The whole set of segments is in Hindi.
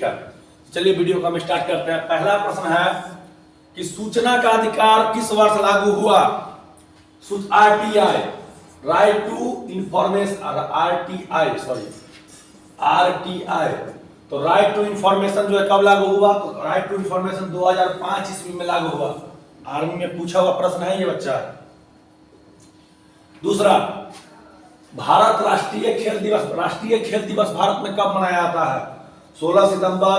है, चलिए वीडियो को हम स्टार्ट करते हैं। पहला प्रश्न है कि सूचना का अधिकार किस वर्ष लागू हुआ? RTI, right to information, RTI. तो राइट टू इंफॉर्मेशन जो है कब लागू हुआ? तो राइट टू इंफॉर्मेशन 2005 ईस्वी में लागू हुआ। आर्मी में पूछा हुआ प्रश्न है ये बच्चा। दूसरा, भारत राष्ट्रीय खेल दिवस भारत में कब मनाया जाता है? 16 सितंबर,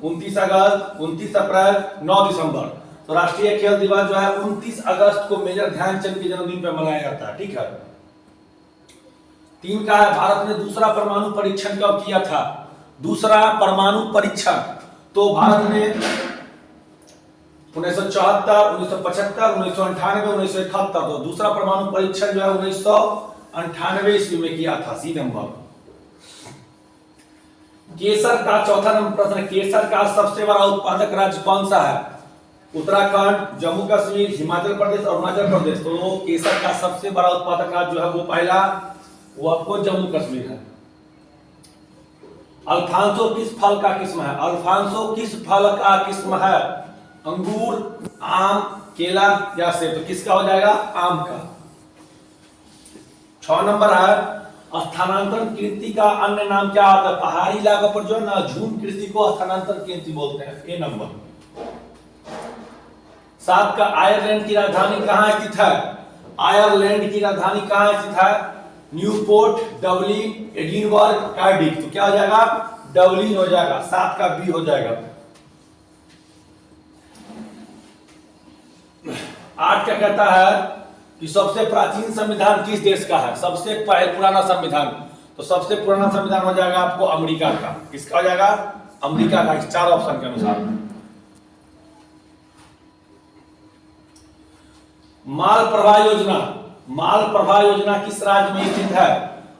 29 अगस्त, 29 अप्रैल, 9 दिसंबर। तो राष्ट्रीय खेल दिवस जो है 29 अगस्त को मेजर ध्यानचंद के जन्मदिन पर मनाया जाता है, ठीक है। 3 का है, भारत ने दूसरा परमाणु परीक्षण कब किया था? दूसरा परमाणु परीक्षण तो भारत ने 1974, 1975, 1998, 1971। तो दूसरा परमाणु परीक्षण जो है 1998 ईस्वी में किया था। सी नंबर। केसर का चौथा नंबर प्रश्न, केसर का सबसे बड़ा उत्पादक राज्य कौन सा है? उत्तराखंड, जम्मू कश्मीर, हिमाचल प्रदेश, अरुणाचल प्रदेश। तो केसर का सबसे बड़ा उत्पादक राज्य जो है वो पहला, वो आपको जम्मू कश्मीर है। अल्फांसो किस फल का किस्म है? अल्फांसो किस फल का किस्म है? अंगूर, आम, केला या सेब? तो किसका हो जाएगा? आम का। 6 नंबर है, स्थानांतरण कृषि का अन्य नाम क्या होता है? पहाड़ी इलाकों पर जो है ना झूम कृषि को स्थानांतरण कृषि बोलते हैं। ए नंबर। 7 का, आयरलैंड की राजधानी कहां स्थित है? आयरलैंड की राजधानी कहां स्थित है? Newport, Dublin, Edinburgh, Cardiff. तो क्या हो जाएगा? डबलिन हो जाएगा। 7 का बी हो जाएगा। 8 क्या कहता है कि सबसे प्राचीन संविधान किस देश का है? सबसे पुराना संविधान, तो सबसे पुराना संविधान हो जाएगा आपको अमेरिका का। किसका हो जाएगा? अमेरिका का। 4 ऑप्शन के अनुसार। माल प्रभा योजना किस राज्य में स्थित है?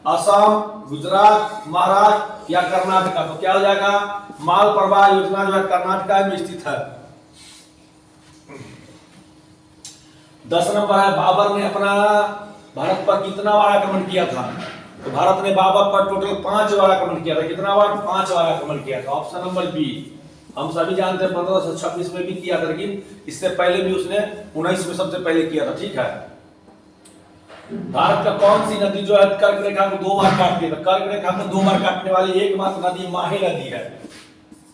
असम, गुजरात, महाराष्ट्र या कर्नाटक। तो क्या हो जाएगा? माल प्रभा योजना जो है कर्नाटक में स्थित है। 10 नंबर है, बाबर ने अपना भारत पर कितना बार आक्रमण किया था? तो भारत ने बाबर पर टोटल 5 बार आक्रमण किया था। कितना बार? 5 बार आक्रमण किया था। Option number B. हम सभी जानते हैं 1526 में भी किया था, लेकिन इससे पहले भी उसने 19 में सबसे पहले किया था, ठीक है। भारत का कौन सी नदी जो है कर्क रेखा को 2 बार काटती है? कर्क रेखा को 2 बार काटने वाली एकमात्र नदी माही नदी है।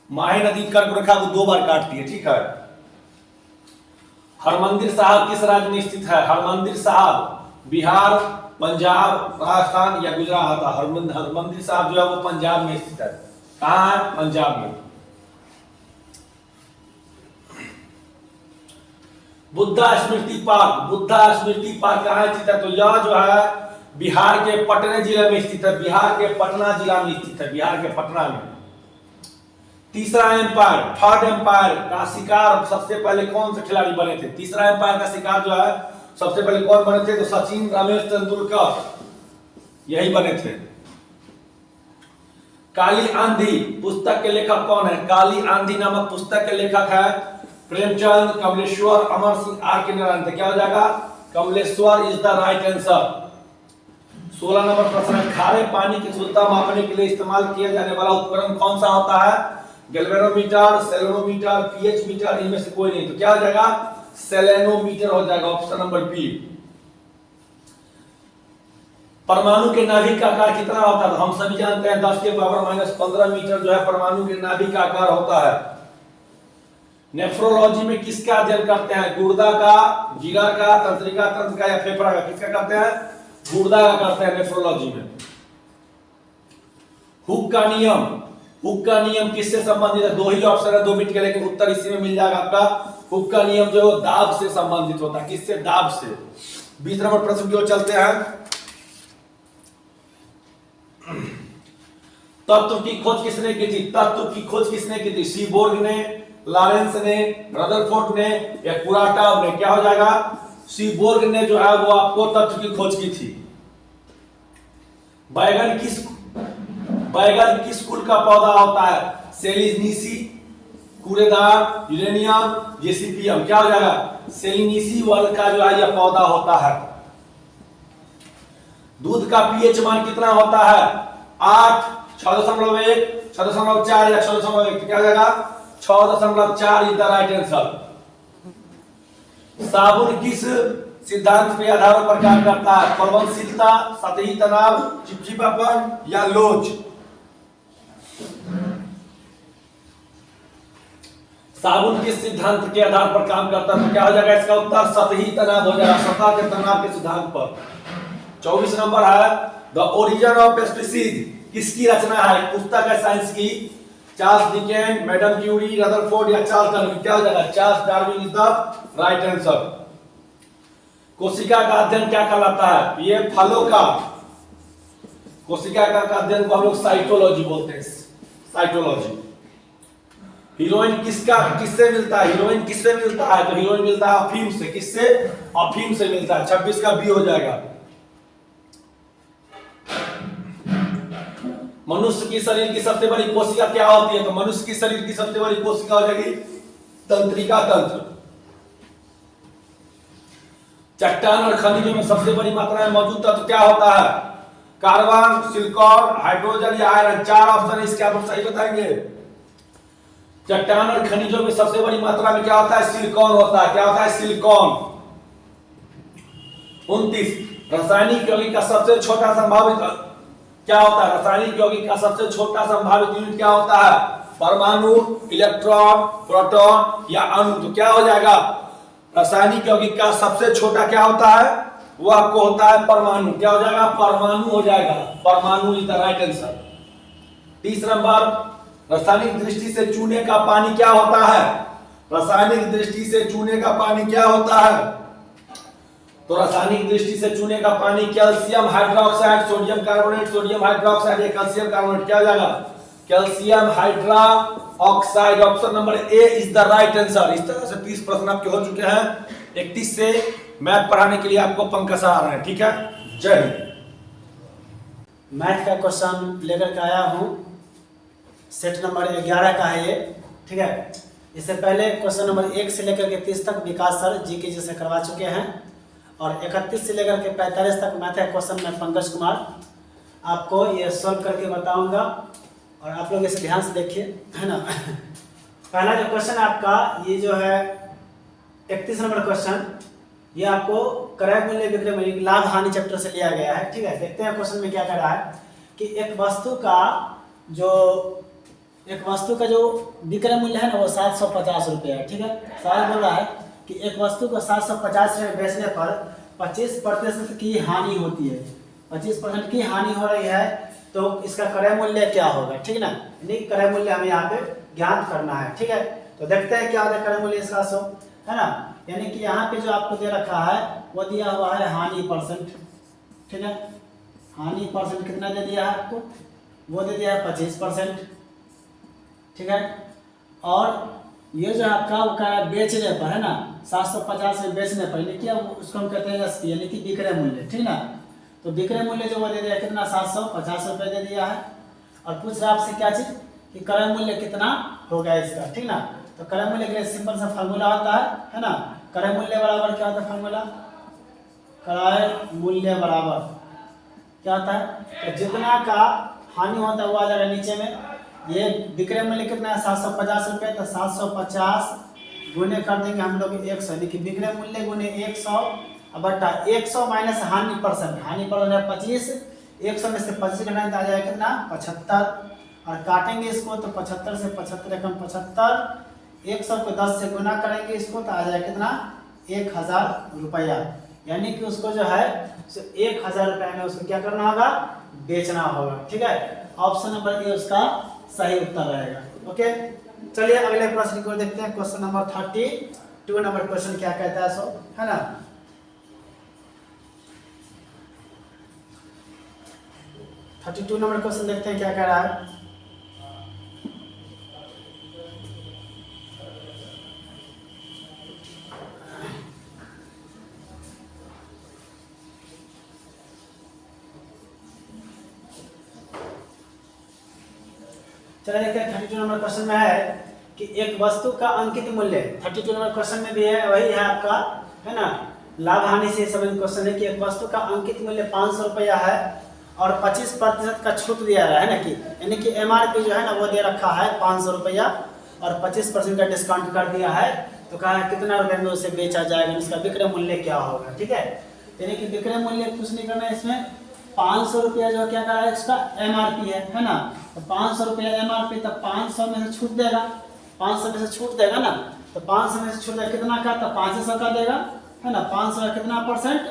माही नदी कर्क रेखा को 2 बार काटती है, ठीक है। हरमंदिर साहब किस राज्य में स्थित है? हरमंदिर साहब बिहार, पंजाब, राजस्थान या गुजरात। हरमंदिर साहब जो है वो पंजाब में स्थित है। कहां है? पंजाब में। बुद्धा स्मृति पार्क कहां स्थित है? तो यह जो है बिहार के पटना जिले में स्थित है। बिहार के पटना जिला में स्थित है। बिहार के पटना में। तीसरा एम्पायर, थर्ड एम्पायर का शिकार सबसे पहले कौन से खिलाड़ी बने थे? तीसरा एम्पायर का शिकार जो है सबसे पहले कौन बने थे? तो सचिन, रमेश तेंदुलकर यही बने थे। काली आंधी पुस्तक के लेखक कौन है? काली आंधी नामक पुस्तक के लेखक है प्रेमचंद, कमलेश्वर, अमर सिंह, आर के नारायण। क्या हो जाएगा? Kamleshwar is the right answer. 16 number प्रश्न है, खारे पानी की शुद्धता मापने के लिए इस्तेमाल किया जाने वाला उपकरण कौन सा होता है? गैल्वेनोमीटर, सेलेनोमीटर, पीएच मीटर, इनमें से कोई नहीं। तो क्या हो जाएगा? सेलेनोमीटर हो जाएगा। Option number B. परमाणु के नाभिक का आकार कितना होता है? हम सभी जानते हैं 10 के पावर -15 मीटर जो है परमाणु के नाभिक का आकार होता है। नेफ्रोलॉजी में किसका अध्ययन करते हैं? गुर्दा का, जिगर का, तंत्रिका तंत्र का या फेफड़ा का? किसका करते हैं? गुर्दा का करते हैं नेफ्रोलॉजी में। हुक का नियम किससे संबंधित है? 2 ही ऑप्शन है 2 मिनट के, लेकिन उत्तर इसी में मिल जाएगा आपका। हुक का नियम जो दाब से संबंधित होता है। किससे? दाब से। 20 नंबर प्रश्न की ओर चलते हैं। तत्व की खोज किसने की थी? सीबोर्ग ने, लॉरेंस ने, रदरफोर्ड ने या कुराटॉव ने? क्या हो जाएगा? सीबोर्ग ने जो है वो आपको तत्व की खोज की थी। बैगन किस कुल का पौधा होता है? सेलिनीसी, कूड़ेदार, यूरेनियम, जेसिपियम। क्या हो जाएगा? सेलिनीसी वर्ग का जो है यह पौधा होता है। दूध का पीएच मान कितना होता है? 8, 6.1, 6.4 या 6.1 क्या हो जाएगा 6.4 इज द राइट आंसर। साबुन किस सिद्धांत के आधार पर काम करता है? प्लवनशीलता, सतही तनाव, चिपचिपापन या लोच? साबुन किस सिद्धांत के आधार पर काम करता है? तो क्या हो जाएगा इसका उत्तर सतही तनाव हो जाएगा, सतह के तनाव के सिद्धांत पर। 24 नंबर है द ओरिजिन ऑफ स्पीसीज किसकी रचना है? पुस्तक है साइंस की। चार्ल्स डिकेन, मैडम क्यूरी, रदरफोर्ड या चार्ल्स डार्विन? क्या हो जाएगा Charles Darwin is the right answer. कोशिका का अध्ययन क्या कहलाता है? ये फलों का कोशिका का अध्ययन को हम लोग साइटोलॉजी बोलते हैं, साइटोलॉजी। हीरोइन किससे मिलता है? हीरोइन किससे मिलता है? तो हीरोइन मिलता है अफीम से। किससे? अफीम से मिलता है। 26 का बी हो जाएगा। मनुष्य की शरीर की सबसे बड़ी कोशिका क्या होती है? तो मनुष्य की शरीर की सबसे बड़ी कोशिका हो जाएगी तंत्रिका तंत्र। चट्टान और खनिजों में सबसे बड़ी मात्रा में मौजूद तत्व क्या होता है? कार्बन, सिलिकॉन, हाइड्रोजन या आयरन? 4 ऑप्शन है इसके, आप सही बताएंगे। चट्टान और खनिजों में सबसे बड़ी मात्रा में क्या होता है? सिलिकॉन होता है। क्या होता है? सिलिकॉन। 29 रासायनिक यौगिक का सबसे छोटा संभावित क्या होता है? रासायनिक यौगिक का सबसे छोटा संभावित यूनिट क्या होता है? परमाणु, इलेक्ट्रॉन, प्रोटॉन या अणु? तो क्या हो जाएगा रासायनिक यौगिक का सबसे छोटा क्या होता है? वो आपको होता है परमाणु। क्या हो जाएगा? परमाणु हो जाएगा। परमाणु is the right answer. 30 number रासायनिक दृष्टि से चूने का पानी क्या होता है? रासायनिक दृष्टि से चूने का पानी क्या होता है? तो रासायनिक दृष्टि से चूने का पानी calcium hydroxide, sodium carbonate, sodium hydroxide या कैल्शियम कार्बोनेट? क्या हो जाएगा? Calcium hydroxide. Option number A is the right answer. इस तरह से 30 प्रश्न आपके हो चुके हैं। 31 से मैथ पढ़ाने के लिए आपको पंकज आ रहे हैं। ठीक है, जय हिंद। मैथ का क्वेश्चन लेकर के आया हूँ, सेट नंबर 11 का है ये। ठीक है, इससे पहले क्वेश्चन नंबर 1 से लेकर के 30 तक विकास सर जी के जैसे करवा चुके हैं, और 31 से लेकर के 45 तक मैथ का क्वेश्चन में पंकज कुमार आपको ये सॉल्व करके बताऊंगा, और आप लोग इसे ध्यान से देखिए, है ना। पहला जो क्वेश्चन आपका ये जो है 31 नंबर क्वेश्चन, ये आपको क्रय मूल्य विक्रय मूल्य लाभ हानि चैप्टर से लिया गया है। ठीक है, देखते हैं क्वेश्चन में क्या कह रहा है कि एक वस्तु का जो विक्रय मूल्य है ना वो 750 रुपये है। ठीक है, सवाल बोल रहा है कि एक वस्तु को 750 में बेचने पर 25% की हानि होती है। 25% की हानि हो रही है, तो इसका क्रय मूल्य क्या होगा? ठीक है ना, यानी क्रय मूल्य हमें यहाँ पे ज्ञात करना है। ठीक है, तो देखते हैं क्या होता है क्रय मूल्य इसका, सो है ना। यानी कि यहाँ पे जो आपको दे रखा है वो दिया हुआ है हानि परसेंट। ठीक है, हानि परसेंट कितना दे दिया है आपको? वो दे दिया है 25%। ठीक है, और ये जो आपका वो क्या बेचने पर है ना 750 में बेचने पर, यानी क्या उसको हम कहते हैं एसपी, यानी कि विक्रय मूल्य। ठीक ना, तो विक्रय मूल्य जो वो दे दिया कितना 750 रुपये दे दिया है, और पूछ रहा आपसे क्या चीज़ कि क्रय मूल्य कितना होगा इसका। ठीक ना, तो क्रय मूल्य के लिए सिंपल सा फार्मूला होता है ना। क्रय मूल्य बराबर क्या होता है फार्मूला? क्रय मूल्य बराबर क्या होता है? तो जितना का हानि होता है वो आ जाएगा नीचे में। ये विक्रय मूल्य कितना है 750 रुपये, तो 750 गुने कर देंगे हम लोग 100, यानी कि विक्रय मूल्य गुने 100 बटा 100 माइनस हानि परसेंट। हानि परसेंट है 25, 100 में से 25 घटाएंगे आ जाएगा कितना 75, और काटेंगे इसको तो 75 से 75 एकम 75, 100 को 10 से गुना करेंगे इसको तो आ जाएगा कितना 1000 रुपया। यानी कि उसको जो है 1000 रुपये में उसको क्या करना होगा? बेचना होगा। ठीक है, ऑप्शन नंबर ए उसका सही उत्तर रहेगा। ओके, चलिए अगले प्रश्न को देखते हैं। क्वेश्चन नंबर 32 नंबर क्वेश्चन क्या कहता है, सो है ना। 32 नंबर क्वेश्चन देखते हैं क्या कह रहा है। चलिए देखते हैं 32 नंबर क्वेश्चन में है कि एक वस्तु का अंकित मूल्य, 32 नंबर क्वेश्चन में भी है वही है आपका, है ना। लाभ हानि से संबंधित क्वेश्चन है कि एक वस्तु का अंकित मूल्य 500 रुपया है और 25% का छूट दिया रहा है ना, कि यानी कि MRP जो है ना वो दे रखा है 500 रुपया और 25% का डिस्काउंट कर दिया है, तो कहा है कितना रुपए में उसे बेचा जाएगा, इसका विक्रय मूल्य क्या होगा। ठीक है, यानी कि विक्रय मूल्य कुछ नहीं करना है इसमें, 500 रुपया जो क्या कहा है इसका MRP है ना, तो 500 रुपया MRP, तो 500 में से छूट देगा, 500 में से छूट देगा ना, तो 500 में से छूट देगा कितना का, तो 500 का देगा है ना, 500 का कितना परसेंट,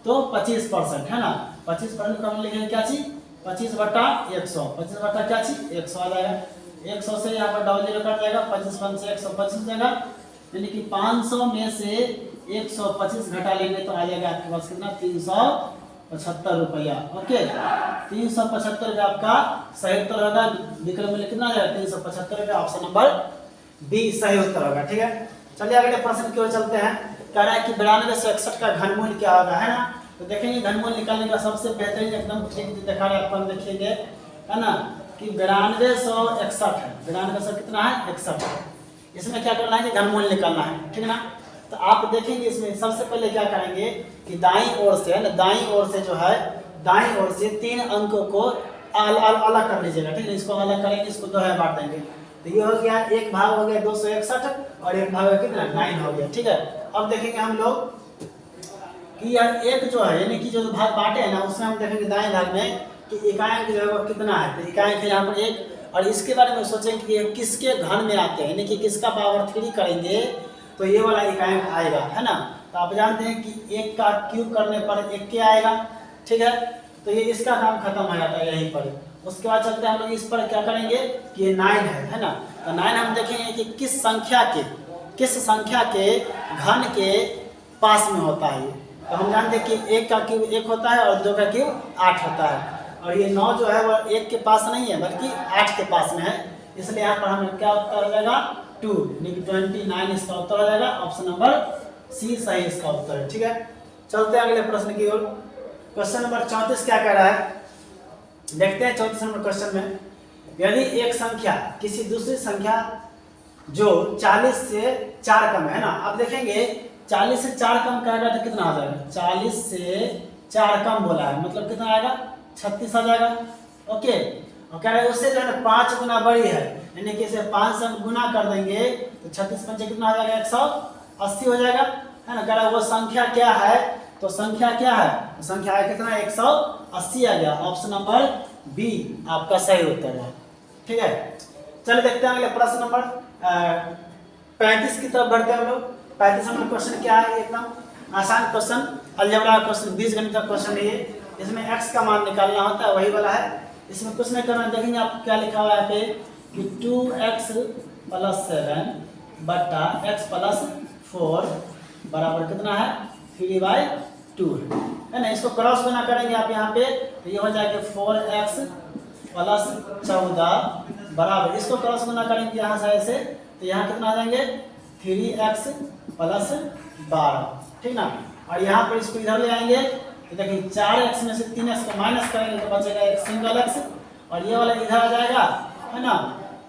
तो 25% है ना, 25% का हम लिखेंगे क्या चीज, 25/100, 25 क्या चीज 100 आ जाएगा, 100 से यहाँ पर डबल जीरो कट जाएगा, 25 से 125 जाएगा, यानी कि 500 में से 125 घटा लेंगे तो आ जाएगा आपके पास कितना, 375 रुपया। ओके, 375 रुपया आपका सही उत्तर होगा, विक्रय मूल्य कितना आ जाएगा 375 रुपया, ऑप्शन नंबर बी सही उत्तर होगा। ठीक है, चलिए अगले प्रश्न की ओर चलते हैं। कह रहा है कि 92 से 61 का घनमूल क्या होगा, है ना, तो देखेंगे घनमूल निकालने का सबसे बेहतरीन एकदम ट्रिक दिखा रहे हैं आपको, हम देखेंगे है ना, कि 92 से 61 है, 92 से कितना है 61, इसमें क्या करना है कि घनमूल निकालना है। ठीक है ना, तो आप देखेंगे इसमें सबसे पहले क्या करेंगे कि दाईं ओर से है ना, दाईं ओर से जो है, दाईं ओर से 3 अंकों को अलग कर लीजिएगा। ठीक है, इसको अलग करेंगे, इसको 2 है बांट देंगे, तो ये हो गया, एक भाग हो गया 261 और एक भाग कितना 9 हो गया। ठीक है, अब देखेंगे हम लोग कि यार एक जो है, यानी कि जो भाग बांटे हैं ना, उसमें हम देखेंगे दाएं भाग में कि इकांक जो है वो कितना है, तो इकांक है यहाँ पर 1, और इसके बारे में सोचेंगे कि ये किसके घन में आते हैं, यानी कि किसका पावर 3 करेंगे तो ये वाला इकांक आएगा, है ना, तो आप जानते हैं कि 1 का क्यूब करने पर 1 के आएगा। ठीक है, तो ये इसका काम खत्म हो जाता है यहीं पर। उसके बाद चलते हैं हम लोग इस पर क्या करेंगे कि ये 9 है ना, तो 9 हम देखेंगे कि किस संख्या के घन के पास में होता है। तो हम जानते हैं कि 1 का क्यूब 1 होता है और 2 का क्यूब 8 होता है, और ये 9 जो है वो 1 के पास नहीं है बल्कि 8 के पास में है, इसलिए यहाँ पर हमें क्या उत्तर हो जाएगा 2, यानी कि 29 इसका उत्तर हो जाएगा, ऑप्शन नंबर सी सही इसका उत्तर है। ठीक है, चलते हैं अगले प्रश्न की ओर। क्वेश्चन नंबर 34 क्या कह रहा है, देखते हैं 34 नंबर क्वेश्चन में, यदि एक संख्या किसी दूसरी संख्या जो 40 से 4 कम है ना, आप देखेंगे 40 से 4 कम कहेगा तो कितना आ जाएगा, 40 से 4 कम बोला है, मतलब कितना आएगा 36 आ जाएगा। ओके, और कह रहे हैं उससे जो है 5 गुना बड़ी है, यानी कि इसे 5 से हम गुना कर देंगे तो 36 पंचे कितना आ जाएगा 180 हो जाएगा, है ना। कह रहा है वो संख्या क्या है, तो संख्या क्या है, तो संख्या है कितना 180 आ गया, ऑप्शन नंबर बी आपका सही उत्तर है। ठीक है, चलिए देखते हैं अगले प्रश्न नंबर 35 की तरफ बढ़ते हैं हम लोग। 35 नंबर क्वेश्चन क्या है, एकदम आसान क्वेश्चन, अलजेब्रा क्वेश्चन, बीजगणित का क्वेश्चन है ये, इसमें x का मान निकालना होता है, वही वाला है, इसमें कुछ नहीं करना। देखेंगे आप क्या लिखा हुआ है यहाँ पे कि 2x + 7 बट्टा x + 4 बराबर कितना है 3/2 है ना। इसको क्रॉस गुना करेंगे आप यहाँ पे, तो ये हो जाएगा 4x + 14 बराबर, इसको क्रॉस गुना करेंगे यहाँ से ऐसे, तो यहाँ कितना आ जाएंगे 3x + 12, ठीक ना। और यहाँ पर इसको इधर ले आएंगे तो देखिए 4x में से 3x को माइनस करेंगे तो बचेगा एक सिंगल x, और ये वाला इधर आ जाएगा, है ना,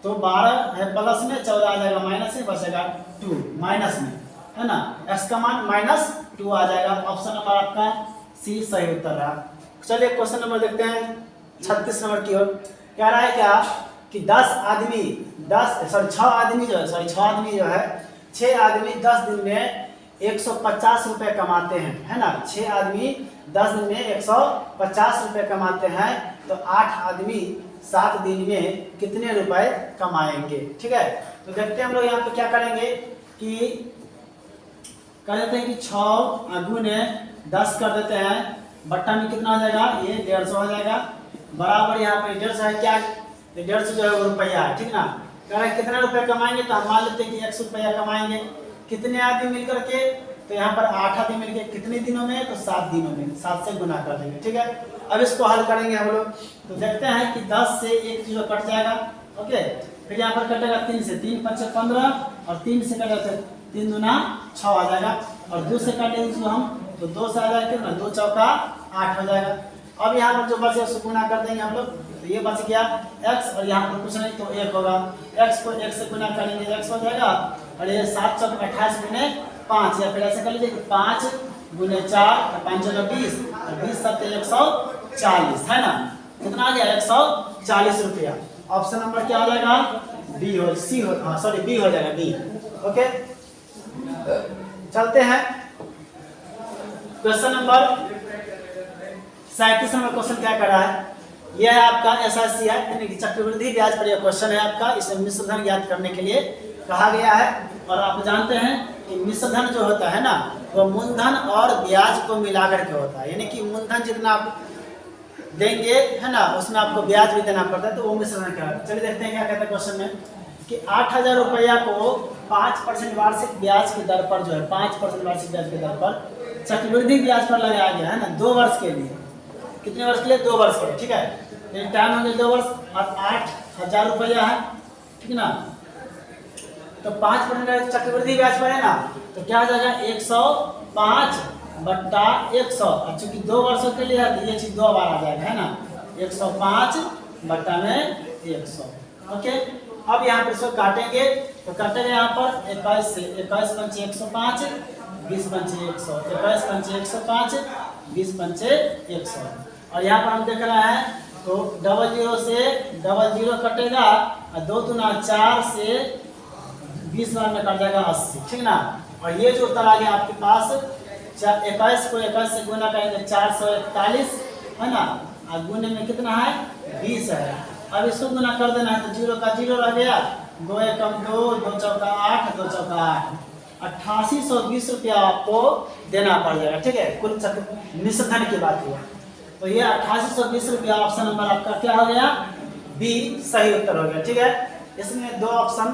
तो 12 है प्लस में, 14 आ जाएगा माइनस में, बचेगा 2 माइनस में, है ना, x का मान -2 आ जाएगा। ऑप्शन नंबर आपका सी सही उत्तर रहा। चलिए क्वेश्चन नंबर देखते हैं 36 नंबर की ओर। कह रहा है क्या कि 6 आदमी जो है 6 आदमी 10 दिन में 150 रुपए कमाते हैं, है ना। 6 आदमी 10 दिन में 150 रुपए कमाते हैं, तो 8 आदमी 7 दिन में कितने रुपए कमाएंगे। ठीक है, तो देखते हैं हम लोग यहाँ पे क्या करेंगे कि कर देते हैं कि 6 गुने 10 कर देते हैं, बट्टा में कितना आ जाएगा ये 150 हो जाएगा, बराबर यहाँ पे 150 है क्या, 150 जो है वो रुपया है, ठीक ना। कह रहे हैं कितने रुपए कमाएंगे, तो हम मान लेते हैं कि 100 रुपया कमाएंगे। कितने आदमी मिलकर के, तो यहाँ पर 8 आदमी मिलकर कितने दिनों में, तो 7 दिनों में, 7 से गुना कर देंगे। ठीक है, अब इसको हल करेंगे हम लोग, तो देखते हैं कि 10 से 1 जीरो कट जाएगा। ओके, फिर यहाँ पर कटेगा 3 से, 3 × 5 = 15, और 3 से कटेगा 3 दूना 6 आ जाएगा, और 2 से काटेंगे हम तो 2 से आ जाएगा कितना, 2 चौका 8 हो जाएगा। अब यहाँ पर जो बचे उसको गुना कर देंगे हम लोग, तो ये बच गया x, और यहाँ पर कुछ नहीं तो 1 होगा, x को 1 से गुना करेंगे x हो जाएगा, और ये 7 चौक 28 गुने 5, या फिर ऐसे कर लीजिए कि 5 गुने 4 तो 5 × 20, और 20 × 7 = 140 है ना, कितना आ गया 140 रुपया। ऑप्शन नंबर क्या हो जाएगा, बी हो, सी हो, हाँ सॉरी बी हो जाएगा, बी। ओके चलते हैं क्वेश्चन नंबर 37 नंबर क्वेश्चन क्या कर रहा है, यह है आपका एसआईसी है, यानी कि चक्रवृद्धि ब्याज पर यह क्वेश्चन है आपका। इसे मिश्र धन ज्ञात करने के लिए कहा गया है। और आप जानते हैं कि मिश्र धन जो होता है ना, वो मूलधन और ब्याज को मिलाकर के होता है, यानी कि मूलधन जितना आप देंगे है ना, उसमें आपको ब्याज भी देना पड़ता है, तो वो मिश्र धन कहलाता है। चलिए देखते हैं क्या कहता है क्वेश्चन में कि 8,000 रुपया को 5% वार्षिक ब्याज की दर पर जो है 5% वार्षिक ब्याज की दर पर चक्रवृद्धि ब्याज पर लगाया गया है ना 2 वर्ष के लिए। कितने वर्ष के लिए, 2 वर्ष के लिए, ठीक है। टाइम हो गया 2 वर्ष और 8,000 रुपया है, ठीक है ना। तो 5% चक्रवृद्धि ब्याज पर है ना, तो क्या आ जाएगा 105/100। चूंकि 2 वर्षों के लिए है तो ये चीज 2 बार आ जाएगा है ना, 105/100। ओके अब यहाँ पर इसको काटेंगे, तो काटेंगे यहाँ पर 21 से, 21 पंचे 105, 20 पंचे 100, 21 पंचे 105, 20 पंचे 100। और यहाँ पर हम देख रहे हैं तो 00 से 00 कटेगा और 2 दूना 4 से 20 बार में कट जाएगा 80, ठीक ना। और ये जो उत्तर आ गया आपके पास 21 को 21 से गुना करेंगे 441 है ना, और गुने में कितना है 20 है। अब इसको गुना कर देना है तो 0 का 0 रह गया, 2 एकम 2, 2 चौका 8, 2 चौका 8, 8820 रुपया आपको देना पड़ जाएगा, ठीक है। कुल मिश्र धन की बात हुआ तो ये 8820 रुपया ऑप्शन नंबर आपका क्या हो गया, बी सही उत्तर हो गया, ठीक है। इसमें 2 ऑप्शन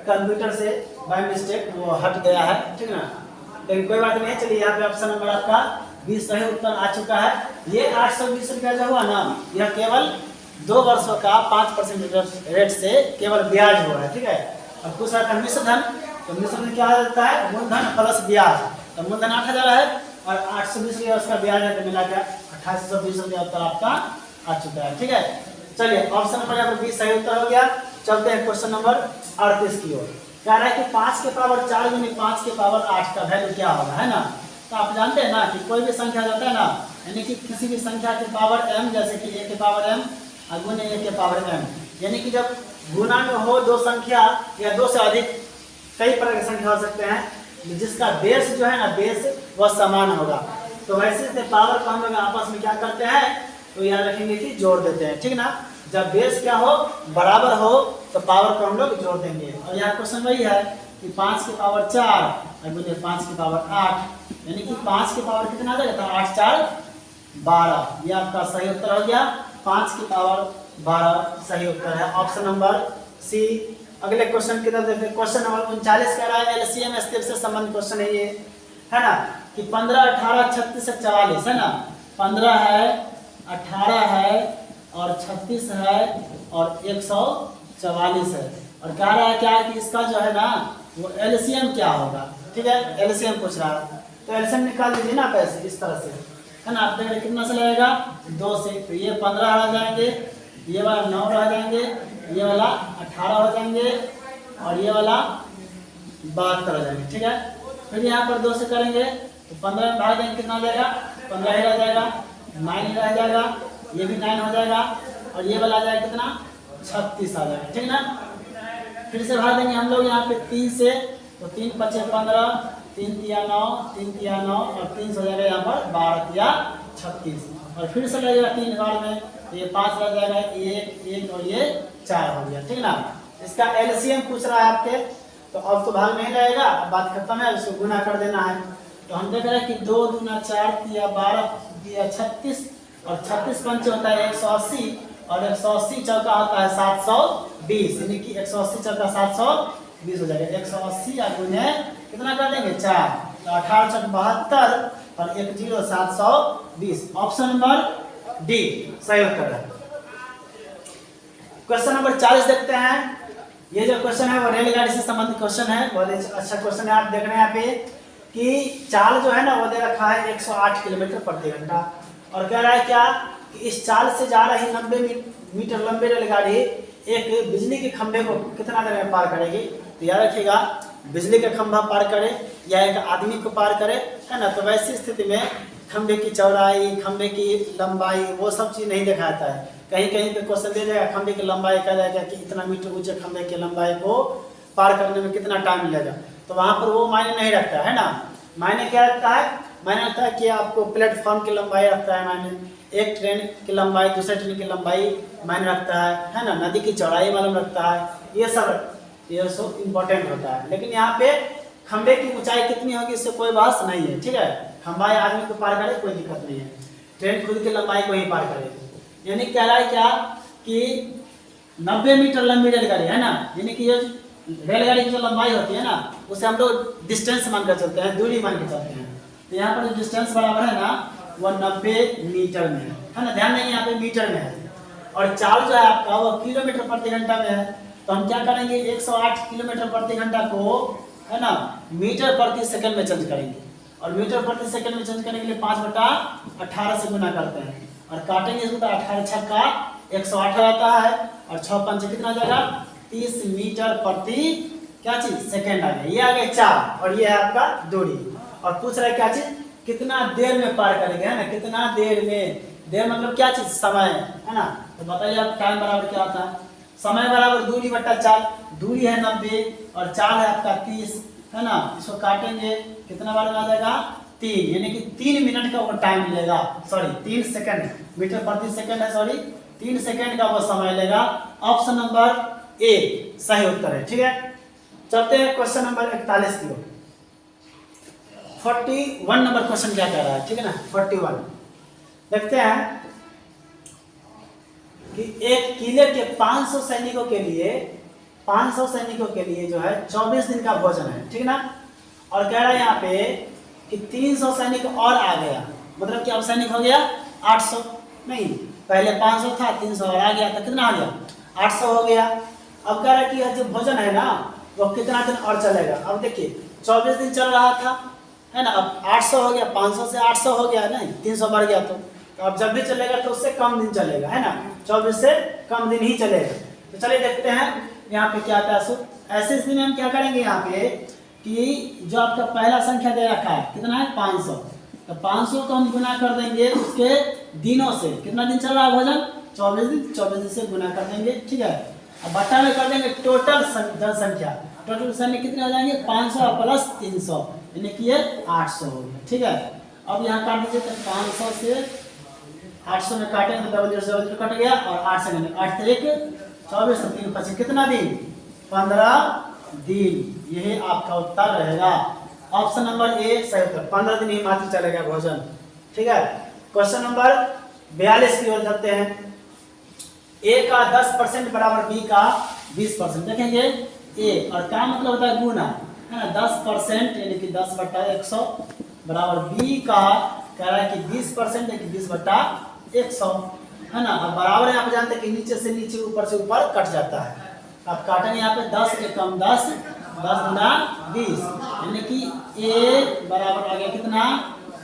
कंप्यूटर से बाय मिस्टेक वो हट गया है, ठीक है ना, लेकिन कोई बात नहीं है। चलिए यहाँ पे ऑप्शन नंबर आपका बी सही उत्तर आ चुका है। ये 820 रुपया जो हुआ ना, यह केवल 2 वर्षों का 5% रेट से केवल ब्याज हुआ है, ठीक है। अब कुछ मिश्र धन, तो मिश्र धन क्या होता है, मूलधन प्लस ब्याज। तो मूलधन 8,000 है और 820 रुपया उसका ब्याज है, तो मिला के 8820 रुपया उत्तर आपका आ चुका है, ठीक है। चलिए ऑप्शन नंबर यहाँ पर बी सही उत्तर हो गया। चलते हैं क्वेश्चन नंबर 38 की ओर। कह रहा है कि 5 के पावर 4 गुनी 5 के पावर 8 का वैल्यू क्या होगा, है ना। तो आप जानते हैं ना कि कोई भी संख्या जाता है ना, यानी कि किसी भी संख्या के पावर m, जैसे कि a के पावर m और गुने a के पावर m, यानी कि जब गुना में हो 2 संख्या या 2 से अधिक कई प्रकार की संख्या हो सकते हैं, जिसका बेस जो है ना, बेस वह समान होगा। तो वैसे पावर को हम लोग आपस में क्या करते हैं, तो याद रखेंगे कि जोड़ देते हैं, ठीक ना। जब बेस क्या हो, बराबर हो, तो पावर को हम लोग जोड़ देंगे। और यहाँ क्वेश्चन वही है कि 5 के पावर 4 और गुने 5 के पावर 8, यानी कि 5 के पावर कितना आ जाएगा, 8 4 12। ये आपका सही उत्तर हो गया, 5 की पावर 12 सही उत्तर है, ऑप्शन नंबर सी। अगले क्वेश्चन की तरफ देखते हैं। क्वेश्चन नंबर 39 कह रहा है एलसीएम स्थिर से संबंधित क्वेश्चन है ये, है ना, कि 15 18 36 से 44 है ना, 15 है 18 है और 36 है और 144 है। और कह रहा है क्या कि इसका जो है ना वो एलसीएम क्या होगा, ठीक है। एलसीएम पूछ रहा है, तो एलसीएम निकाल दीजिए ना कैसे, इस तरह से है ना। आप देख रहे कितना से लगेगा, 2 से, तो ये 15 रह जाएंगे, ये वाला 9 रह जाएंगे, ये वाला 18 हो जाएंगे और ये वाला 72 हो जाएंगे, ठीक है। फिर यहाँ पर 2 से करेंगे तो 15 में भाग देंगे, कितना हो जाएगा, 15 ही रह जाएगा, 9 रह जाएगा, ये भी 9 हो जाएगा और ये वाला आ जाएगा कितना, 36 आ जाएगा, ठीक ना। फिर से भाग देंगे हम लोग यहाँ पे 3 से, तो 3 5 15, 3 तिया 9, 3 तिया 9 और 3 हो जाएगा यहाँ पर 12 तिया 36। और फिर से लगेगा 3 बार में, तो ये 5 रह जाएगा, 1 और ये 4 हो गया, ठीक ना। इसका एलसीएम पूछ रहा है आपके, तो अब तो भाग नहीं रहेगा, अब बात खत्म है, उसको गुना कर देना है। तो हम देख रहे हैं कि 2 दूना 4 तिया 12 तिया 36 और 36 पंच होता है 180 और 180 चौका होता है 720, यानी कि 180 चौका 720 हो जाएगा। 180 या गुने कितना कर देंगे 4, तो 18 चौक 72 और 10 720, ऑप्शन नंबर डी सही उत्तर है। क्वेश्चन नंबर 40 देखते हैं। ये जो क्वेश्चन है वो रेलगाड़ी से संबंधित क्वेश्चन है, बहुत अच्छा क्वेश्चन है। आप देख रहे हैं यहाँ पे कि चाल जो है ना वो दे रखा है 108 किलोमीटर प्रति घंटा और कह रहा है क्या कि इस चाल से जा रही 90 मीटर लंबी रेलगाड़ी एक बिजली के खंभे को कितना देर में पार करेगी। तो याद रखिएगा, बिजली का खंभा पार करे या एक आदमी को पार करे, है ना। तो वैसी स्थिति में खंबे की चौड़ाई, खंबे की लंबाई, वो सब चीज़ नहीं दिखाता है। कहीं कहीं पे क्वेश्चन दे देगा खंबे की लंबाई कह जाएगा कि इतना मीटर ऊंचे खंबे की लंबाई को पार करने में कितना टाइम लगेगा, तो वहाँ पर वो मायने नहीं रखता है ना। मायने क्या रखता है? मायने रखता है कि आपको प्लेटफॉर्म की लंबाई रखता है मायने, एक ट्रेन की लंबाई दूसरे ट्रेन की लंबाई मायने रखता है ना, नदी की चौड़ाई मालूम रखता है, ये सब इम्पोर्टेंट होता है। लेकिन यहाँ पे खंबे की ऊंचाई कितनी होगी इससे कोई बहस नहीं है, ठीक है। खंबा आदमी को पार करे कोई दिक्कत नहीं है, ट्रेन खुद की लंबाई को ही पार करेगी। यानी कह रहा है क्या कि 90 मीटर लंबी रेलगाड़ी है ना, यानी कि ये रेलगाड़ी की जो लंबाई होती है ना उसे हम लोग डिस्टेंस मानकर चलते हैं, दूरी मान के चलते हैं। तो यहाँ पर जो डिस्टेंस बराबर है ना वो 90 मीटर में है ना, ध्यान देंगे यहाँ पे मीटर में है। और चाल जो है आपका वो किलोमीटर प्रति घंटा में है, तो हम क्या करेंगे 108 किलोमीटर प्रति घंटा को है ना मीटर प्रति सेकंड में चेंज करेंगे, और मीटर प्रति सेकंड में चेंज करने के लिए 5/18 से गुना करते हैं और काटेंगे इसको, तो 18 छक्का 108 आता है और 6 पंच कितना जाएगा 30 मीटर प्रति क्या चीज सेकंड आ गया। ये आ गया चाल और ये है आपका दूरी। और पूछ रहा है क्या चीज कितना देर में पार करेंगे है ना, कितना देर में, देर मतलब क्या चीज समय है ना। तो बताइए आप टाइम बराबर क्या होता है, समय बराबर दूरी बट्टा चाल, दूरी है 90 और चाल है आपका 30 है ना, इसको काटेंगे कितना बार में आ जाएगा 3, यानी कि 3 मिनट का वो टाइम लेगा, सॉरी 3 सेकंड, मीटर प्रति सेकंड है सॉरी 3 सेकंड का वो समय लेगा। ऑप्शन नंबर ए सही उत्तर है, ठीक है। चलते हैं क्वेश्चन नंबर 41 की ओर। 41 नंबर क्वेश्चन क्या कह रहा है, ठीक है ना। 41 देखते हैं कि एक किले के 500 सैनिकों के लिए 500 सैनिकों के लिए जो है 24 दिन का भोजन है, ठीक है ना। और कह रहा है यहाँ पे कि 300 सैनिक और आ गया, मतलब कि अब सैनिक हो गया 800, नहीं पहले 500 था 300 और आ गया तो कितना आ गया 800 हो गया। अब कह रहा है कि जो भोजन है ना वो कितना दिन और चलेगा। अब देखिए 24 दिन चल रहा था है ना, अब 800 हो गया, 500 से 800 हो गया, नहीं 300 बढ़ गया, तो अब जब भी चलेगा तो उससे कम दिन चलेगा है ना, 24 से कम दिन ही चलेगा। तो चलिए देखते हैं यहाँ पे क्या आता है। ऐसे स्थिति में हम क्या करेंगे यहाँ पे कि जो आपका पहला संख्या दे रखा है कितना है 500, तो 500 को हम गुना कर देंगे उसके दिनों से, कितना दिन चल रहा है भोजन 24 दिन, 24 दिन से गुना कर देंगे, ठीक है। अब बट्टा में कर देंगे टोटल जनसंख्या, टोटल संख्या कितने हो जाएंगे 500 प्लस 300 यानी कि ये 800 हो गया, ठीक है। अब यहाँ काट दीजिए तो 500 से 800 में काटेंगे तो डबल जीरो कट गया और 8 सेकंड 8 तारीख 24 से 3 25 कितना दिन 15 दिन, यही आपका उत्तर रहेगा। ऑप्शन नंबर ए सही उत्तर, 15 दिन ही मात्र चलेगा भोजन, ठीक है। क्वेश्चन नंबर 42 की ओर चलते हैं। ए का 10% बराबर बी का 20%, देखेंगे ए और क्या मतलब होता है गुना है ना, 10% यानी कि 10/100 बराबर बी का कह रहा है कि 20% है कि 20/100 है ना। अब बराबर है आप जानते हैं कि नीचे से नीचे ऊपर से ऊपर कट जाता है। अब काटेंगे यहाँ पे 10 के कम 10, 10 गुना 20 यानी कि ए बराबर आ गया कितना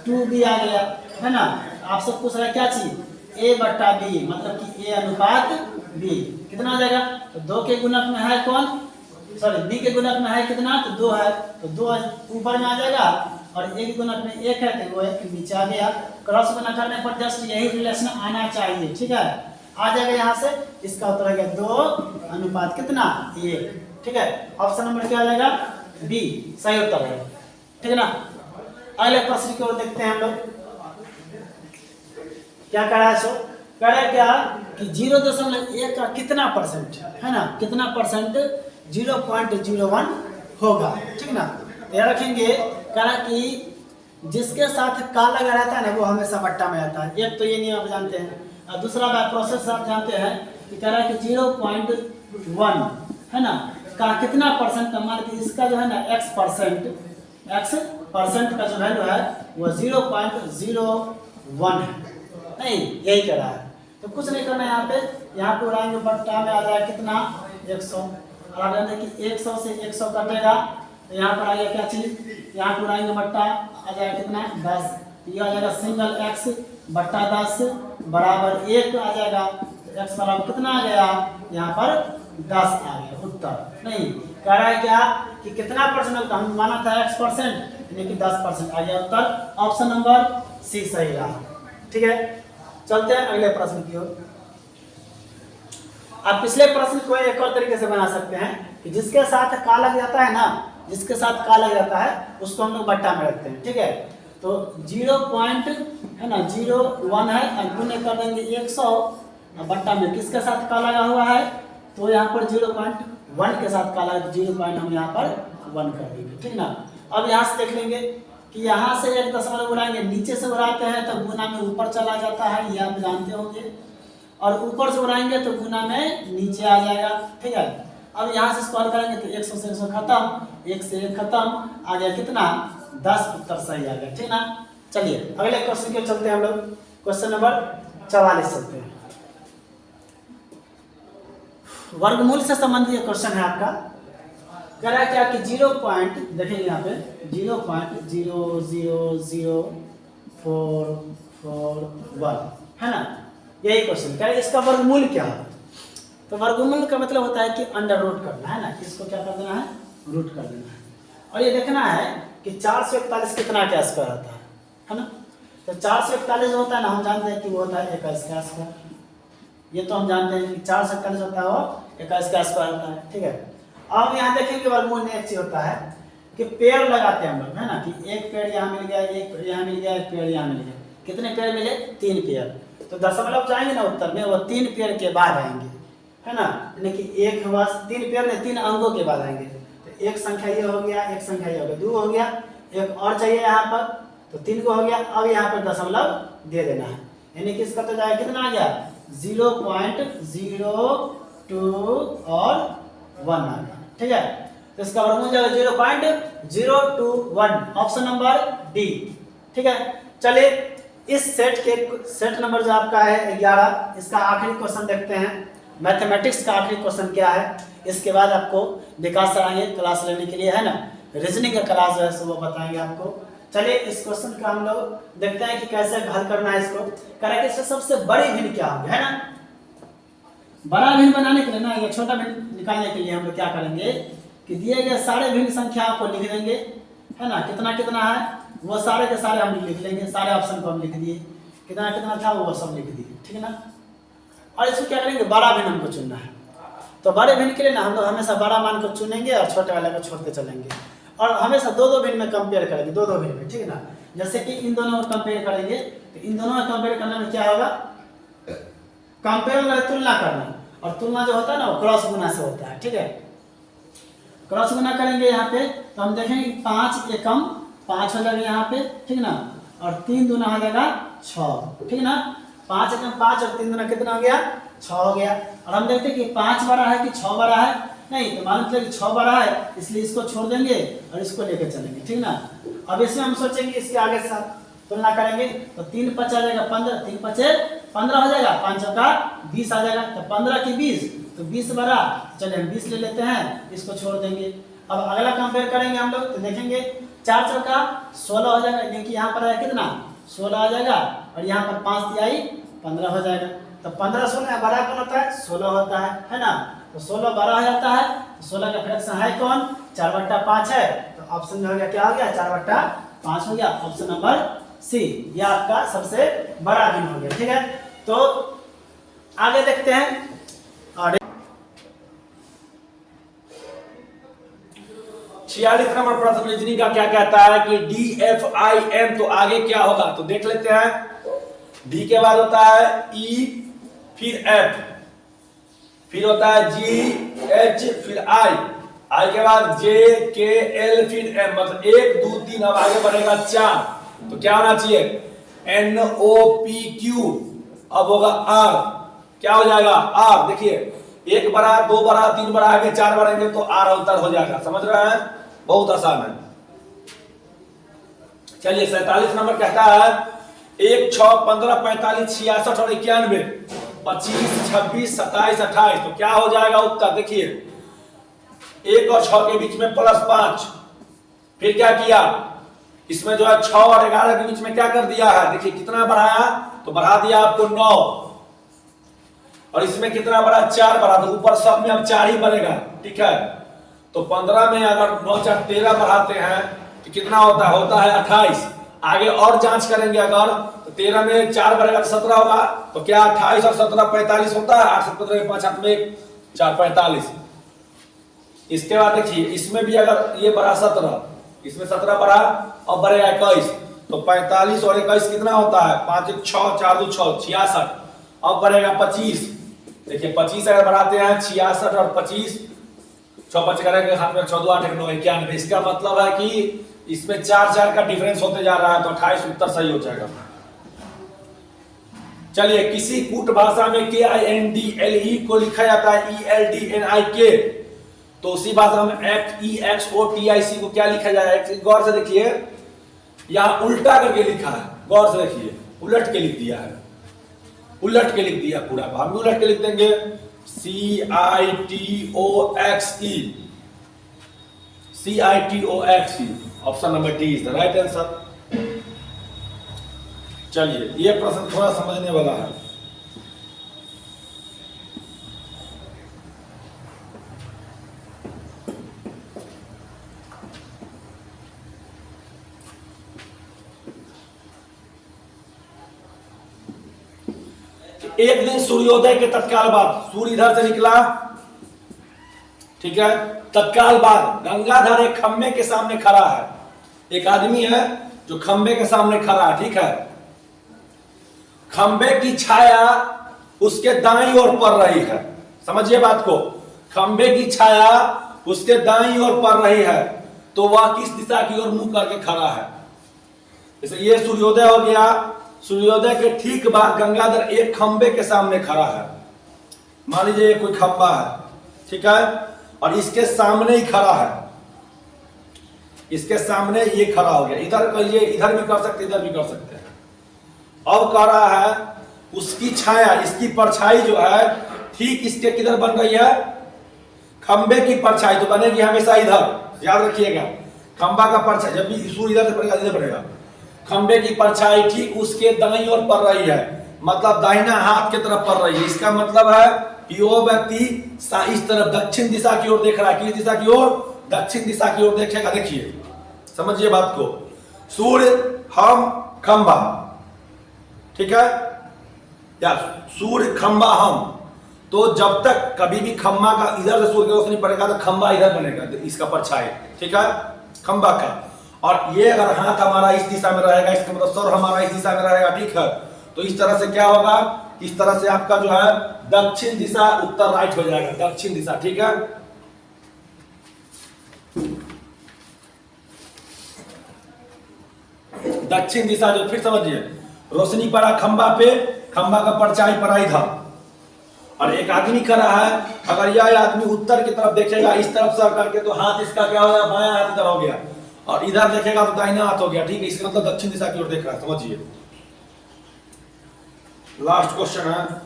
2b आ गया है ना। आपसे पूछ रहा है क्या चीज a/b मतलब कि a अनुपात b कितना आ जाएगा, तो 2 के गुणक में है कौन, सॉरी b के गुणक में है कितना तो 2 है, तो 2 ऊपर में आ जाएगा और a के गुणक में 1 है तो वो 1 नीचे आ गया। क्रॉस गुना करने पर जस्ट यही रिलेशन आना चाहिए, ठीक है, आ जाएगा यहाँ से। इसका उत्तर आ गया 2 अनुपात कितना 1, ठीक है। ऑप्शन नंबर क्या आ जाएगा बी सही उत्तर है, ठीक है ना। अगले प्रश्न की ओर देखते हैं हम लोग क्या कह रहा है। कह रहा है क्या कि 0.1 का कितना परसेंट है ना, कितना परसेंट 0.01 होगा, ठीक ना। याद रखेंगे कह रहा कि जिसके साथ का लगा रहता है ना वो हमेशा बट्टा में आता है, एक तो ये नियम आप जानते हैं, और दूसरा बात प्रोसेस आप जानते हैं कि कह रहा है कि 0.1 है ना का कितना परसेंट, मान लीजिए इसका जो है ना x परसेंट का जो वैल्यू है वो 0.01 है, नहीं यही कह रहा है। तो कुछ नहीं करना है यहाँ पे उड़ाएंगे बट्टा में आ जाएगा कितना 100, और आप जानते हैं कि 100 से 100 कटेगा तो यहाँ पर आ गया क्या चीज, यहाँ पर उड़ाएंगे बट्टा आ जाएगा कितना 10, ये आ जाएगा सिंगल x बट्टा 10 बराबर 1 आ जाएगा, तो x बराबर कितना आ गया यहाँ पर 10 आ गया उत्तर। नहीं कह रहा है क्या कि कितना परसेंट, हम माना था x% यानी कि 10% आ गया उत्तर। ऑप्शन नंबर सी सही रहा। ठीक है, चलते हैं अगले प्रश्न की ओर। आप पिछले प्रश्न को एक और तरीके से बना सकते हैं कि जिसके साथ का लग जाता है ना, जिसके साथ का लग जाता है उसको हम लोग बट्टा में रखते हैं। ठीक है, तो 0 पॉइंट है ना 01 है, गुणे कर देंगे 100, बट्टा में किसके साथ का लगा हुआ है, तो यहाँ पर 0.1 के साथ का लगा, 0 पॉइंट हम यहाँ पर 1 कर देंगे। ठीक ना, अब यहाँ से देख लेंगे कि यहाँ से एक दशमलव उड़ाएंगे, नीचे से उड़ाते हैं तो गुना में ऊपर चला जाता है, ये आप जानते होंगे, और ऊपर से उड़ाएंगे तो गुना में नीचे आ जाएगा। ठीक है, अब यहाँ से स्क्वायर करेंगे तो 100 से 100 खत्म, 1 से 1 खत्म, आ गया कितना 10, उत्तर सही आ गया। ठीक ना, चलिए अगले क्वेश्चन के चलते हैं हम लोग, क्वेश्चन नंबर 44 चलते हैं। वर्गमूल से संबंधित क्वेश्चन है आपका। कह रहा है क्या कि 0 पॉइंट देखेंगे यहाँ पे 0.000441 है ना, यही क्वेश्चन कह रहे इसका वर्गमूल क्या है। तो वर्गमूल का मतलब होता है कि अंडर रूट करना है ना, इसको क्या कर देना है, रूट कर देना है। और ये देखना है कि 441 कितना का स्क्वायर होता है ना। तो 441 होता है ना, हम जानते हैं कि वो होता है 21 का स्क्वायर, ये तो हम जानते हैं कि 441 होता है वो 21 का स्क्वायर होता है। ठीक है, अब यहाँ देखेंगे वर्गमूल में एक चीज होता है कि पेड़ लगाते हैं हम लोग है ना, कि एक पेड़ यहाँ मिल गया, एक यहाँ मिल गया, एक पेड़ यहाँ मिल गया, कितने पेड़ मिले, 3 पेड़। तो दशमलव जाएंगे ना उत्तर में, वो 3 पेड़ के बाद आएंगे है ना, यानी कि एक हुआ 3 पेड़ में 3 अंगों के बाद आएंगे। तो एक संख्या ये हो गया, एक संख्या ये हो गया, 2 हो गया, एक और चाहिए यहाँ पर, तो 3 को हो गया। अब यहाँ पर दशमलव दे देना है, यानी कि इसका तो जाएगा कितना आ गया 0.02 और 1 आ गया। ठीक है, तो इसका वर्गमूल जाएगा 0.021, ऑप्शन नंबर डी। ठीक है, चलिए इस सेट नंबर जो आपका है 11, इसका आखिरी क्वेश्चन देखते हैं। मैथमेटिक्स का आखिरी क्वेश्चन क्या है, इसके बाद आपको विकास सर आएंगे क्लास लेने के लिए है ना, रीजनिंग का क्लास जो है सो वो बताएंगे आपको। चलिए इस क्वेश्चन का हम लोग देखते हैं कि कैसे हल करना है इसको। करें कि सबसे बड़ी भिन्न क्या होगी है ना, बड़ा भिन्न बनाने के लिए ना, ये छोटा भिन्न निकालने के लिए हम लोग क्या करेंगे कि दिए गए सारे भिन्न संख्याओं को लिख देंगे है ना, कितना कितना है वो सारे के सारे हम लिख लेंगे, सारे ऑप्शन को हम लिख दिए, कितना कितना था वो सब लिख दिए। ठीक है ना, और इसको क्या करेंगे बड़ा भिन्न हमको चुनना है। तो बड़े भिन्न के लिए ना हम लोग हमेशा बड़ा मान को चुनेंगे और छोटे वाले को छोड़ते चलेंगे, और हमेशा 2-2 भिन्न में कंपेयर करेंगे, 2-2 भिन्न में। ठीक है ना, जैसे कि इन दोनों में कंपेयर करेंगे, तो इन दोनों में कंपेयर करने में क्या होगा, कंपेयर मतलब तुलना करना, और तुलना जो होता है ना वो क्रॉस गुना से होता है। ठीक है, क्रॉस गुना करेंगे यहाँ पे तो हम देखेंगे 5 एकम 5 हो जाएगा यहाँ पे। ठीक ना, और 3 दूना हो जाएगा 6। ठीक ना, 5 एकम 5 और 3 दूना कितना हो गया 6 हो गया। और हम देखते हैं कि 5 बड़ा है कि 6 बड़ा है, नहीं तो मालूम चला कि 6 बड़ा है, इसलिए इसको छोड़ देंगे और इसको लेकर चलेंगे। ठीक ना, अब इसमें हम सोचेंगे इसके आगे साथ तुलना करेंगे तो 3 5 आ जाएगा 15, 3 5 15 हो जाएगा, 5 का 20 आ जाएगा, तो 15 की 20 तो 20 बड़ा, चलिए हम 20 ले लेते हैं, इसको छोड़ देंगे। अब अगला कंपेयर करेंगे हम लोग तो देखेंगे 4 चौका 16 हो जाएगा, क्योंकि यहाँ पर है कितना 16 आ जाएगा, और यहाँ पर 5 तिहाई 15 हो जाएगा। तो 15 16 बड़ा कौन होता है 16 होता है ना, तो 16 बड़ा हो जाता है, तो 16 का फ्रैक्शन है कौन 4/5 है, तो ऑप्शन में हो गया क्या हो गया 4/5 हो गया, ऑप्शन नंबर सी, यह आपका सबसे बड़ा भिन्न हो गया। ठीक है, तो आगे देखते हैं। और 46 नंबर प्रश्न रीजनिंग का क्या कहता है कि DFIM, तो आगे क्या होगा तो देख लेते हैं। D के बाद होता है E, फिर F, फिर होता है G, H, फिर I के बाद J, K, L, फिर M, मतलब 1 2 3, अब आगे बढ़ेगा 4, तो क्या होना चाहिए N, O, P, Q, अब होगा R, क्या हो जाएगा R। देखिए 1 बड़ा 2 बड़ा 3 बड़ा आगे 4 बढ़ेंगे तो R उत्तर हो जाएगा, समझ रहे हैं, बहुत आसान है। चलिए 47 नंबर कहता है 1 6 15 45 66 और 91 25 26 27 28, तो क्या हो जाएगा उत्तर। देखिए 1 और 6 के बीच में +5, फिर क्या किया इसमें जो है 6 और 11 के बीच में क्या कर दिया है, देखिए कितना बढ़ाया तो बढ़ा दिया आपको 9, और इसमें कितना बढ़ा 4 बढ़ा, तो ऊपर सब में अब 4 ही बनेगा। ठीक है, तो 15 में अगर 9 4 13 बढ़ाते हैं तो कितना होता है 28, आगे और जांच करेंगे अगर तो 13 में 4 बढ़ेगा तो 17 होगा, तो क्या 28 और 17 45 होता है, 8 17 में 5 हाथ में 4 45। इसके बाद देखिए इसमें भी अगर ये बढ़ा 17, इसमें 17 बढ़ा और बढ़ेगा 21, तो 45 और 21 कितना होता है, 5 1 6 4 2 6 66, अब बढ़ेगा 25। देखिए 25 अगर बढ़ाते हैं 66 और 25 6 5 करेंगे, हाथ में 6 2 8 1 9 91। इसका मतलब है कि इसमें 4 4 का डिफरेंस होते जा रहा है, तो 28 उत्तर सही हो जाएगा। चलिए किसी कूट भाषा में KINDLE को लिखा जाता है ELDNIK, तो उसी भाषा में EXOTIC को क्या लिखा जाएगा, गौर से देखिए यहां उल्टा करके लिखा है, गौर से देखिए उलट के लिख दिया है, उलट के लिख दिया पूरा, हम भी उलट के लिख देंगे CITOXE, option number D is the right answer. चलिए ये प्रश्न थोड़ा समझने वाला है। एक दिन सूर्योदय के तत्काल बाद, सूर्य इधर से निकला, ठीक है, तत्काल बाद गंगाधर एक खंबे के सामने खड़ा है, एक आदमी है जो खंबे के सामने खड़ा है, ठीक है, खंबे की छाया उसके दाईं ओर पड़ रही है, समझिए बात को, खंबे की छाया उसके दाईं ओर पड़ रही है, तो वह किस दिशा की ओर मुंह करके खड़ा है। जैसे ये सूर्योदय हो गया, सूर्योदय के ठीक बाद गंगाधर एक खंबे के सामने खड़ा है, मान लीजिए ये कोई खंबा है, ठीक है, और इसके सामने ही खड़ा है, इसके सामने ये खड़ा हो गया, इधर कहिए, इधर भी कर सकते, इधर भी कर सकते हैं। अब कह रहा है उसकी छाया, इसकी परछाई जो है ठीक इसके किधर बन रही है, खंबे की परछाई तो बनेगी हमेशा इधर, याद रखिएगा, खंबा का परछाई जब भी सूर्य इधर से पड़ेगा इधर पड़ेगा, खंबे की परछाई ठीक उसके दाईं ओर पड़ रही है, मतलब दाहिना हाथ की तरफ पड़ रही है। इसका मतलब है कि वो व्यक्ति इस तरफ दक्षिण दिशा की ओर देख रहा है, किस दिशा की ओर, दक्षिण दिशा की ओर देखेगा। देखिए समझिए बात को, सूर्य हम खंबा, ठीक है, या सूर्य खंबा हम, तो जब तक कभी भी खंबा का इधर से सूर्य की रोशनी पड़ेगा तो खंबा इधर बनेगा, इसका परछाई, ठीक है, खंबा का, और ये अगर हाथ हमारा इस दिशा में रहेगा, इसका मतलब सर हमारा इस दिशा में रहेगा, ठीक है, तो इस तरह से क्या होगा, इस तरह से आपका जो है दक्षिण दिशा उत्तर राइट हो जाएगा, दक्षिण दिशा, ठीक है। दक्षिण दिशा जो, फिर समझिए, रोशनी पड़ा खंबा पे, खंबा का परछाई पड़ा इधर, और एक आदमी खड़ा है, अगर यह आदमी उत्तर की तरफ देखेगा इस तरफ से करके, तो हाथ इसका क्या हो गया, बायां हाथ इधर हो गया, और इधर देखेगा तो दाहिना हाथ हो गया, ठीक है, इसका मतलब दक्षिण दिशा की ओर देख रहा है, समझिए। लास्ट क्वेश्चन है,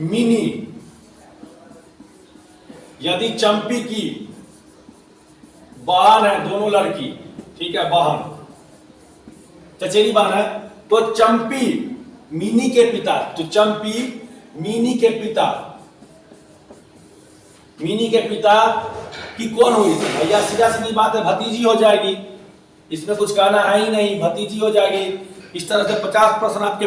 मिनी, यदि चंपी की बहन है, दोनों लड़की, ठीक है, बहन चचेरी बहन है, तो चंपी मिनी के पिता, तो चंपी मिनी के पिता, मिनी के पिता की कौन हुई, भैया सीधा सीधी बात है, भतीजी हो जाएगी, इसमें कुछ कहना है ही नहीं, भतीजी हो जाएगी। इस तरह से 50 प्रश्न आपके